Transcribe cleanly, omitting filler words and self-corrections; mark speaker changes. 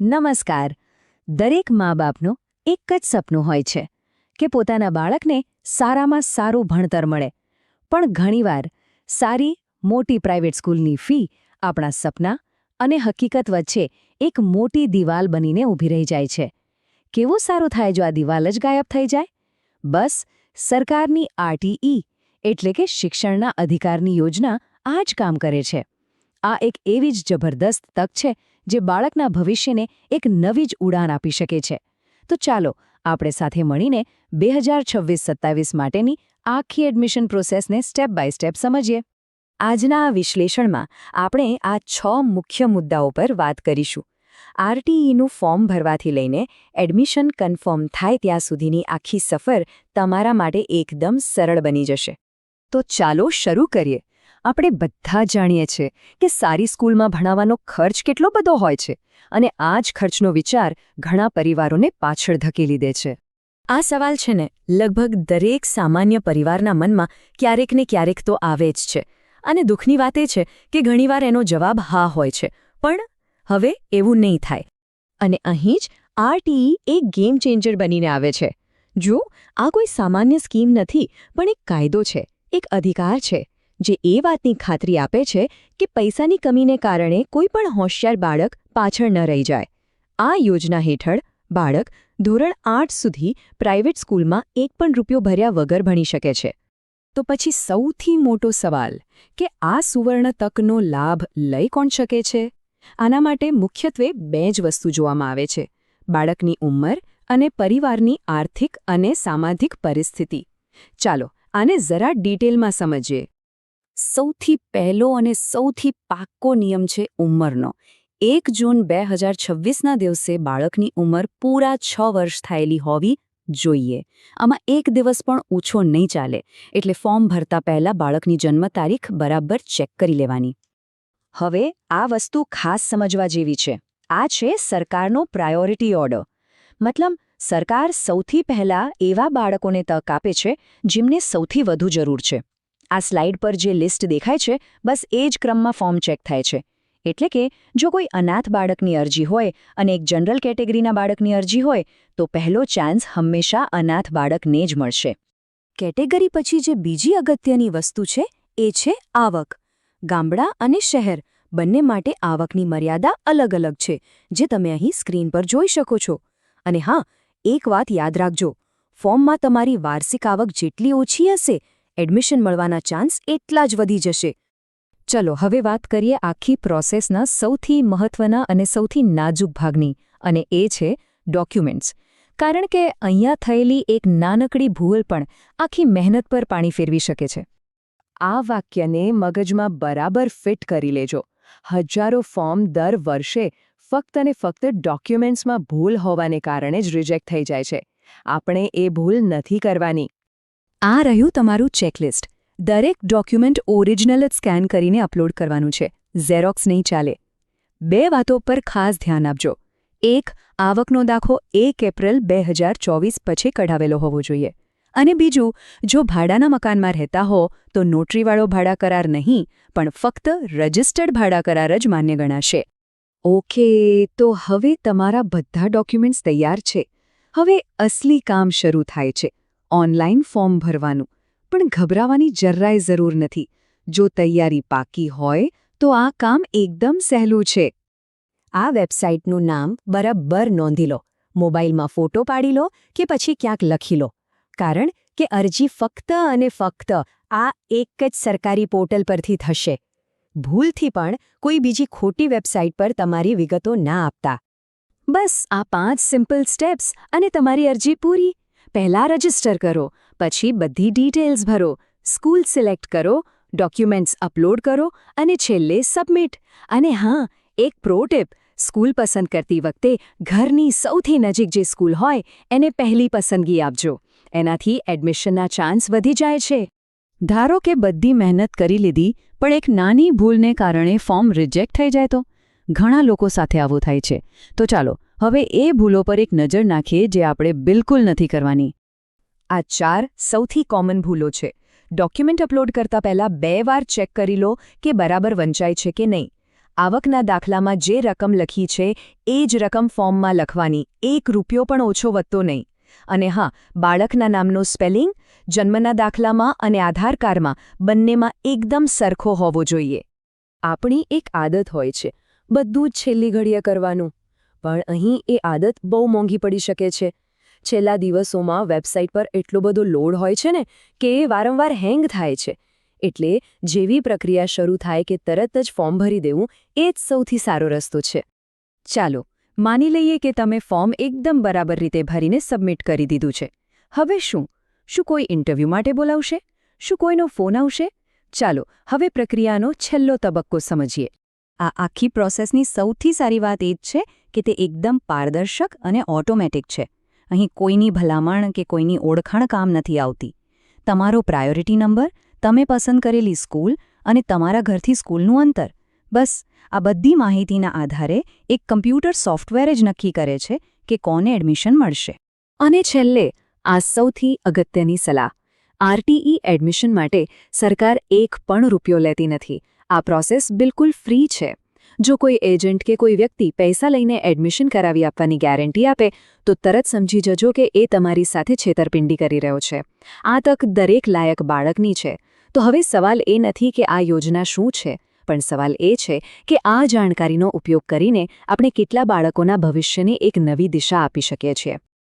Speaker 1: નમસ્કાર. દરેક મા-બાપનું એક જ સપનું હોય છે કે પોતાના બાળકને સારામાં સારું ભણતર મળે. પણ ઘણીવાર સારી, મોટી પ્રાઇવેટ સ્કૂલની ફી આપણા સપના અને હકીકત વચ્ચે એક મોટી દિવાલ બનીને ઊભી રહી જાય છે. કેવું સારું થાય જો આ દિવાલ જ ગાયબ થઈ જાય? બસ, સરકારની આરટીઈ એટલે કે શિક્ષણના અધિકારની યોજના આ જ કામ કરે છે. આ એક એવી જ જબરદસ્ત તક છે જે બાળકના ભવિષ્યને એક નવી જ ઉડાન આપી શકે છે. તો ચાલો આપણે સાથે મળીને 2026-27 માટેની આખી એડમિશન પ્રોસેસને સ્ટેપ બાય સ્ટેપ સમજીએ. આજના આ વિશ્લેષણમાં આપણે આ 6 મુખ્ય મુદ્દાઓ પર વાત કરીશું. આરટીઈનું ફોર્મ ભરવાથી લઈને એડમિશન કન્ફર્મ થાય ત્યાં સુધીની આખી સફર તમારા માટે એકદમ સરળ બની જશે. તો ચાલો શરૂ કરીએ. આપણે બધા જાણીએ છીએ કે સારી સ્કૂલમાં ભણાવવાનો ખર્ચ કેટલો બધો હોય છે અને આ જ ખર્ચનો વિચાર ઘણા પરિવારોને પાછળ ધકેલી દે છે. આ સવાલ છે ને લગભગ દરેક સામાન્ય પરિવારના મનમાં ક્યારેક ને ક્યારેક તો આવે જ છે. અને દુઃખની વાત એ છે કે ઘણીવાર એનો જવાબ હા હોય છે, પણ હવે એવું નહીં થાય. અને અહીં જ આરટીઈ એક ગેમ ચેન્જર બનીને આવે છે. જો આ કોઈ સામાન્ય સ્કીમ નથી, પણ એક કાયદો છે, એક અધિકાર છે જે એ વાતની ખાતરી આપે છે કે પૈસાની કમીને કારણે કોઈ પણ હોશિયાર બાળક પાછળ ન રહી જાય. આ યોજના હેઠળ બાળક ધોરણ 8 સુધી પ્રાઇવેટ સ્કૂલમાં એક પણ રૂપિયો ભર્યા વગર ભણી શકે છે. તો પછી સૌથી મોટો સવાલ કે આ સુવર્ણ તકનો લાભ લઈ કોણ શકે છે? આના માટે મુખ્યત્વે 2 જ વસ્તુ જોવામાં આવે છે: બાળકની ઉંમર અને પરિવારની આર્થિક અને સામાજિક પરિસ્થિતિ. ચાલો આને જરા ડિટેલમાં સમજીએ. સૌથી પહેલો અને સૌથી પાક્કો નિયમ છે ઉંમરનો. 1 જૂન 2026ના દિવસે બાળકની ઉંમર પૂરા 6 વર્ષ થયેલી હોવી જોઈએ. આમાં એક દિવસ પણ ઓછો નહીં ચાલે. એટલે ફોર્મ ભરતા પહેલા બાળકની જન્મ તારીખ બરાબર ચેક કરી લેવાની. હવે આ વસ્તુ ખાસ સમજવા જેવી છે. આ છે સરકારનો પ્રાયોરિટી ઓર્ડર. મતલબ સરકાર સૌથી પહેલા એવા બાળકોને તક આપે છે જેમને સૌથી વધુ જરૂર છે. આ સ્લાઇડ પર જે લિસ્ટ દેખાય છે, બસ એ જ ક્રમમાં ફોર્મ ચેક થાય છે. એટલે કે જો કોઈ અનાથ બાળકની અરજી હોય અને એક જનરલ કેટેગરીના બાળકની અરજી હોય, તો પહેલો ચાન્સ હંમેશા અનાથ બાળકને જ મળશે. કેટેગરી પછી જે બીજી અગત્યની વસ્તુ છે એ છે આવક. ગામડા અને શહેર બંને માટે આવકની મર્યાદા અલગ અલગ છે, જે તમે અહીં સ્ક્રીન પર જોઈ શકો છો. અને હા, એક વાત યાદ રાખજો, ફોર્મમાં તમારી વાર્ષિક આવક જેટલી ઓછી હશે, એડમિશન મળવાના ચાન્સ એટલા જ વધી જશે. ચલો હવે વાત કરીએ આખી પ્રોસેસના સૌથી મહત્વના અને સૌથી નાજુક ભાગની, અને એ છે ડોક્યુમેન્ટ્સ. કારણ કે અહીંયા થયેલી એક નાનકડી ભૂલ પણ આખી મહેનત પર પાણી ફેરવી શકે છે. આ વાક્યને મગજમાં બરાબર ફિટ કરી લેજો. હજારો ફોર્મ દર વર્ષે ફક્ત અને ફક્ત ડોક્યુમેન્ટ્સમાં ભૂલ હોવાને કારણે જ રિજેક્ટ થઈ જાય છે. આપણે એ ભૂલ નથી કરવાની. આ રહ્યું તમારું ચેકલિસ્ટ. દરેક ડોક્યુમેન્ટ ઓરિજિનલ જ સ્કેન કરીને અપલોડ કરવાનું છે, ઝેરોક્સ નહીં ચાલે. 2 વાતો પર ખાસ ધ્યાન આપજો. 1, આવકનો દાખલો 1 એપ્રિલ 2024 પછી કઢાવેલો હોવો જોઈએ. અને બીજું, જો ભાડાના મકાનમાં રહેતા હો તો નોટરીવાળો ભાડા કરાર નહીં, પણ ફક્ત રજિસ્ટર્ડ ભાડા કરાર જ માન્ય ગણાશે. ઓકે, તો હવે તમારા બધા ડોક્યુમેન્ટ્સ તૈયાર છે. હવે અસલી કામ શરૂ થાય છે. ઓનલાઈન ફોર્મ ભરવાનું. પણ ગભરાવાની જરાય જરૂર નથી. જો તૈયારી પાકી હોય તો આ કામ એકદમ સહેલું છે. આ વેબસાઇટનું નામ બરાબર નોંધી લો. મોબાઈલમાં ફોટો પાડી લો કે પછી ક્યાંક લખી લો. કારણ કે અરજી ફક્ત અને ફક્ત આ એક જ સરકારી પોર્ટલ પરથી થશે. ભૂલથી પણ કોઈ બીજી ખોટી વેબસાઇટ પર તમારી વિગતો ના આપતા. બસ આ 5 સિમ્પલ સ્ટેપ્સ અને તમારી અરજી પૂરી. પહેલા રજિસ્ટર કરો, પછી બધી ડિટેલ્સ ભરો, સ્કૂલ સિલેક્ટ કરો, ડોક્યુમેન્ટ્સ અપલોડ કરો અને છેલ્લે સબમિટ. અને હા, એક પ્રો ટિપ: સ્કૂલ પસંદ કરતી વખતે ઘરની સૌથી નજીક જે સ્કૂલ હોય એને પહેલી પસંદગી આપજો. એનાથી એડમિશનના ચાન્સ વધી જાય છે. ધારો કે બધી મહેનત કરી લીધી, પણ એક નાની ભૂલને કારણે ફોર્મ રિજેક્ટ થઈ જાય તો? ઘણા લોકો સાથે આવું થાય છે. તો ચાલો હવે એ ભૂલો પર એક નજર નાખીએ જે આપણે બિલકુલ નથી કરવાની. આ 4 સૌથી કોમન ભૂલો છે. ડોક્યુમેન્ટ અપલોડ કરતા પહેલા 2 વાર ચેક કરી લો કે બરાબર વંચાય છે કે નહીં.
Speaker 2: આવકના દાખલામાં જે રકમ લખી છે એ જ રકમ ફોર્મમાં લખવાની, 1 રૂપિયો પણ ઓછો વધતો નહીં. અને હા, બાળકના નામનો સ્પેલિંગ જન્મના દાખલામાં અને આધાર કાર્ડમાં બંનેમાં એકદમ સરખો હોવો જોઈએ. આપણી એક આદત હોય છે બધું જ છેલ્લી ઘડીએ કરવાનું, પણ અહીં એ આદત બહુ મોંઘી પડી શકે છે. છેલ્લા દિવસોમાં વેબસાઇટ પર એટલો બધો લોડ હોય છે ને કે એ વારંવાર હેંગ થાય છે. એટલે જેવી પ્રક્રિયા શરૂ થાય કે તરત જ ફોર્મ ભરી દેવું એ જ સૌથી સારો રસ્તો છે. ચાલો, માની લઈએ કે તમે ફોર્મ એકદમ બરાબર રીતે ભરીને સબમિટ કરી દીધું છે. હવે શું? શું કોઈ ઇન્ટરવ્યૂ માટે બોલાવશે? શું કોઈનો ફોન આવશે? ચાલો, હવે પ્રક્રિયાનો છેલ્લો તબક્કો સમજીએ. આ આખી પ્રોસેસની સૌથી સારી વાત એ જ છે કે તે એકદમ પારદર્શક અને ઓટોમેટિક છે. અહીં કોઈની ભલામણ કે કોઈની ઓળખાણ કામ નથી આવતી. તમારો પ્રાયોરિટી નંબર, તમે પસંદ કરેલી સ્કૂલ અને તમારા ઘરથી સ્કૂલનું અંતર, બસ આ બધી માહિતીના આધારે એક કમ્પ્યુટર સોફ્ટવેર જ નક્કી કરે છે કે કોને એડમિશન મળશે. અને છેલ્લે, આ સૌથી અગત્યની સલાહ, આરટીઈ એડમિશન માટે સરકાર 1 પણ રૂપિયો લેતી નથી. આ પ્રોસેસ બિલકુલ ફ્રી છે. જો કોઈ એજન્ટ કે કોઈ વ્યક્તિ પૈસા લઈને એડમિશન કરાવી આપવાની ગેરંટી આપે તો તરત સમજી જજો કે એ તમારી સાથે છેતરપિંડી કરી રહ્યો છે. આ તક દરેક લાયક બાળકની છે. તો હવે સવાલ એ નથી કે આ યોજના શું છે, પણ સવાલ એ છે કે આ જાણકારીનો ઉપયોગ કરીને આપણે કેટલા બાળકોના ભવિષ્યને એક નવી દિશા આપી શકીએ છીએ.